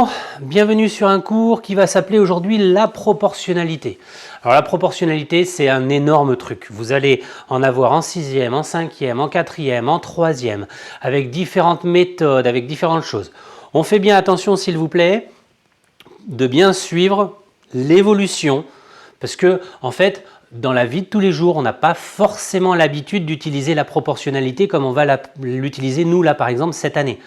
Bonjour, bienvenue sur un cours qui va s'appeler aujourd'hui la proportionnalité. Alors la proportionnalité, c'est un énorme truc. Vous allez en avoir en 6e, en 5e, en 4e, en 3e, avec différentes méthodes, avec différentes choses. On fait bien attention, s'il vous plaît, de bien suivre l'évolution, parce que en fait, dans la vie de tous les jours, on n'a pas forcément l'habitude d'utiliser la proportionnalité comme on va l'utiliser nous là par exemple cette année.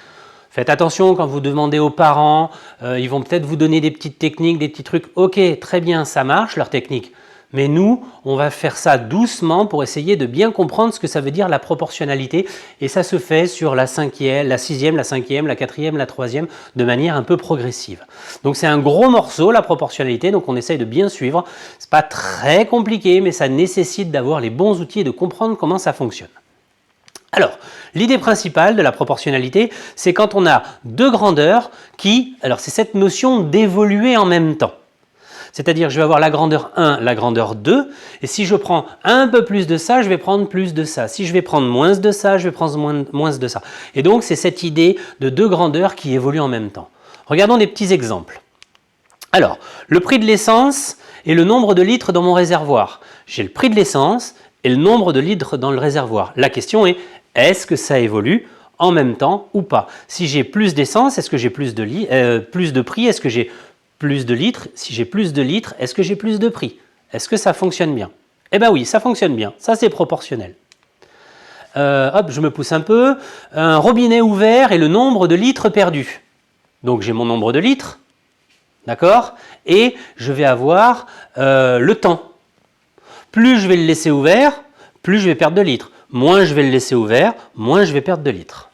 Faites attention quand vous demandez aux parents, ils vont peut-être vous donner des petites techniques, des petits trucs. Ok, très bien, ça marche leur technique. Mais nous, on va faire ça doucement pour essayer de bien comprendre ce que ça veut dire la proportionnalité. Et ça se fait sur la 5e, la 6e, la 5e, la 4e, la 3e, de manière un peu progressive. Donc c'est un gros morceau, la proportionnalité, donc on essaye de bien suivre. Ce n'est pas très compliqué, mais ça nécessite d'avoir les bons outils et de comprendre comment ça fonctionne. Alors, l'idée principale de la proportionnalité, c'est quand on a deux grandeurs qui, alors c'est cette notion d'évoluer en même temps. C'est-à-dire je vais avoir la grandeur 1, la grandeur 2, et si je prends un peu plus de ça, je vais prendre plus de ça. Si je vais prendre moins de ça, je vais prendre moins de ça. Et donc c'est cette idée de deux grandeurs qui évoluent en même temps. Regardons des petits exemples. Alors, le prix de l'essence et le nombre de litres dans mon réservoir. J'ai le prix de l'essence et le nombre de litres dans le réservoir. La question est-ce que ça évolue en même temps ou pas? Si j'ai plus d'essence, est-ce que j'ai plus de prix? Est-ce que j'ai plus de litres? Si j'ai plus de litres, est-ce que j'ai plus de prix? Est-ce que ça fonctionne bien? Eh bien oui, ça fonctionne bien. Ça, c'est proportionnel. Hop, je me pousse un peu. Un robinet ouvert et le nombre de litres perdus. Donc, j'ai mon nombre de litres. D'accord? Et je vais avoir le temps. Plus je vais le laisser ouvert, plus je vais perdre de litres. Moins je vais le laisser ouvert, moins je vais perdre de litres.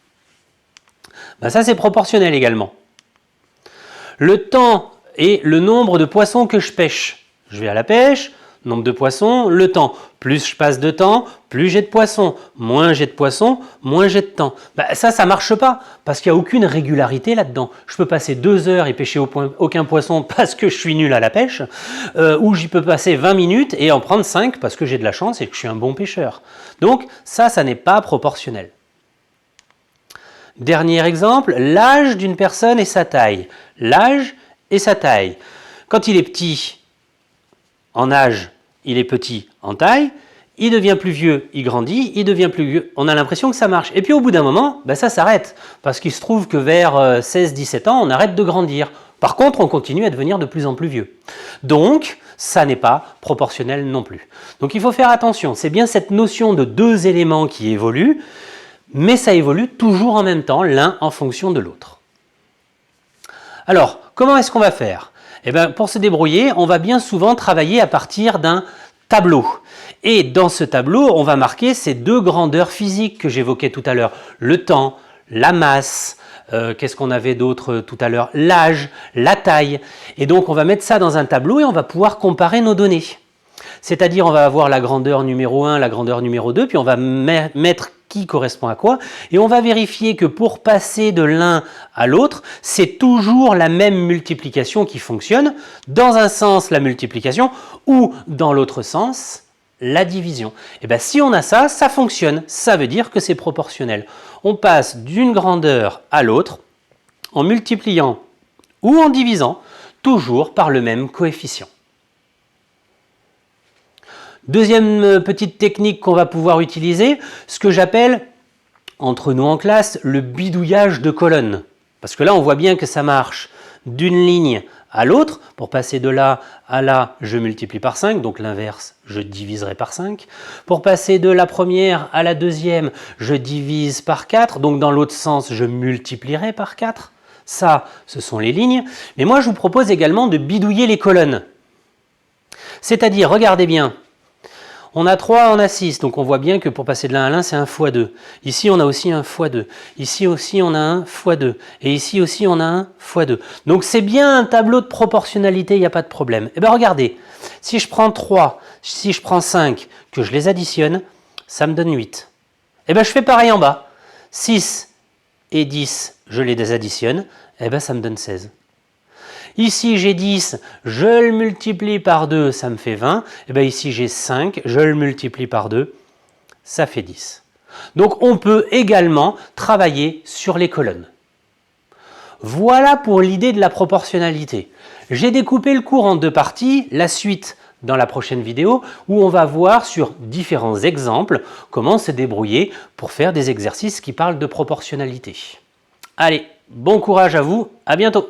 Ben ça, c'est proportionnel également. Le temps et le nombre de poissons que je pêche. Je vais à la pêche, nombre de poissons, le temps. Plus je passe de temps, plus j'ai de poissons. Moins j'ai de poissons, moins j'ai de temps. Ben ça ne marche pas parce qu'il n'y a aucune régularité là-dedans. Je peux passer 2 heures et pêcher aucun poisson parce que je suis nul à la pêche, ou j'y peux passer 20 minutes et en prendre 5 parce que j'ai de la chance et que je suis un bon pêcheur. Donc ça n'est pas proportionnel. Dernier exemple, l'âge d'une personne et sa taille. L'âge et sa taille. Quand il est petit en âge, il est petit en taille, il devient plus vieux, il grandit, il devient plus vieux. On a l'impression que ça marche. Et puis au bout d'un moment, ben ça s'arrête. Parce qu'il se trouve que vers 16-17 ans, on arrête de grandir. Par contre, on continue à devenir de plus en plus vieux. Donc, ça n'est pas proportionnel non plus. Donc il faut faire attention. C'est bien cette notion de deux éléments qui évoluent, mais ça évolue toujours en même temps, l'un en fonction de l'autre. Alors, comment est-ce qu'on va faire? Eh bien, pour se débrouiller, on va bien souvent travailler à partir d'un tableau. Et dans ce tableau, on va marquer ces deux grandeurs physiques que j'évoquais tout à l'heure. Le temps, la masse, qu'est-ce qu'on avait d'autre tout à l'heure? L'âge, la taille. Et donc, on va mettre ça dans un tableau et on va pouvoir comparer nos données. C'est-à-dire, on va avoir la grandeur numéro 1, la grandeur numéro 2, puis on va mettre qui correspond à quoi, et on va vérifier que pour passer de l'un à l'autre, c'est toujours la même multiplication qui fonctionne, dans un sens la multiplication, ou dans l'autre sens, la division. Et bien si on a ça, ça fonctionne, ça veut dire que c'est proportionnel. On passe d'une grandeur à l'autre, en multipliant ou en divisant, toujours par le même coefficient. Deuxième petite technique qu'on va pouvoir utiliser, ce que j'appelle, entre nous en classe, le bidouillage de colonnes. Parce que là, on voit bien que ça marche d'une ligne à l'autre. Pour passer de là à là, je multiplie par 5, donc l'inverse, je diviserai par 5. Pour passer de la première à la deuxième, je divise par 4, donc dans l'autre sens, je multiplierai par 4. Ça, ce sont les lignes. Mais moi, je vous propose également de bidouiller les colonnes. C'est-à-dire, regardez bien, on a 3, on a 6, donc on voit bien que pour passer de l'un à l'un, c'est 1 fois 2. Ici, on a aussi 1 fois 2. Ici aussi, on a 1 fois 2. Et ici aussi, on a 1 fois 2. Donc c'est bien un tableau de proportionnalité, il n'y a pas de problème. Eh bien regardez, si je prends 3, si je prends 5, que je les additionne, ça me donne 8. Eh bien je fais pareil en bas. 6 et 10, je les additionne, eh bien ça me donne 16. Ici j'ai 10, je le multiplie par 2, ça me fait 20. Et bien ici j'ai 5, je le multiplie par 2, ça fait 10. Donc on peut également travailler sur les colonnes. Voilà pour l'idée de la proportionnalité. J'ai découpé le cours en deux parties, la suite dans la prochaine vidéo où on va voir sur différents exemples comment se débrouiller pour faire des exercices qui parlent de proportionnalité. Allez, bon courage à vous, à bientôt!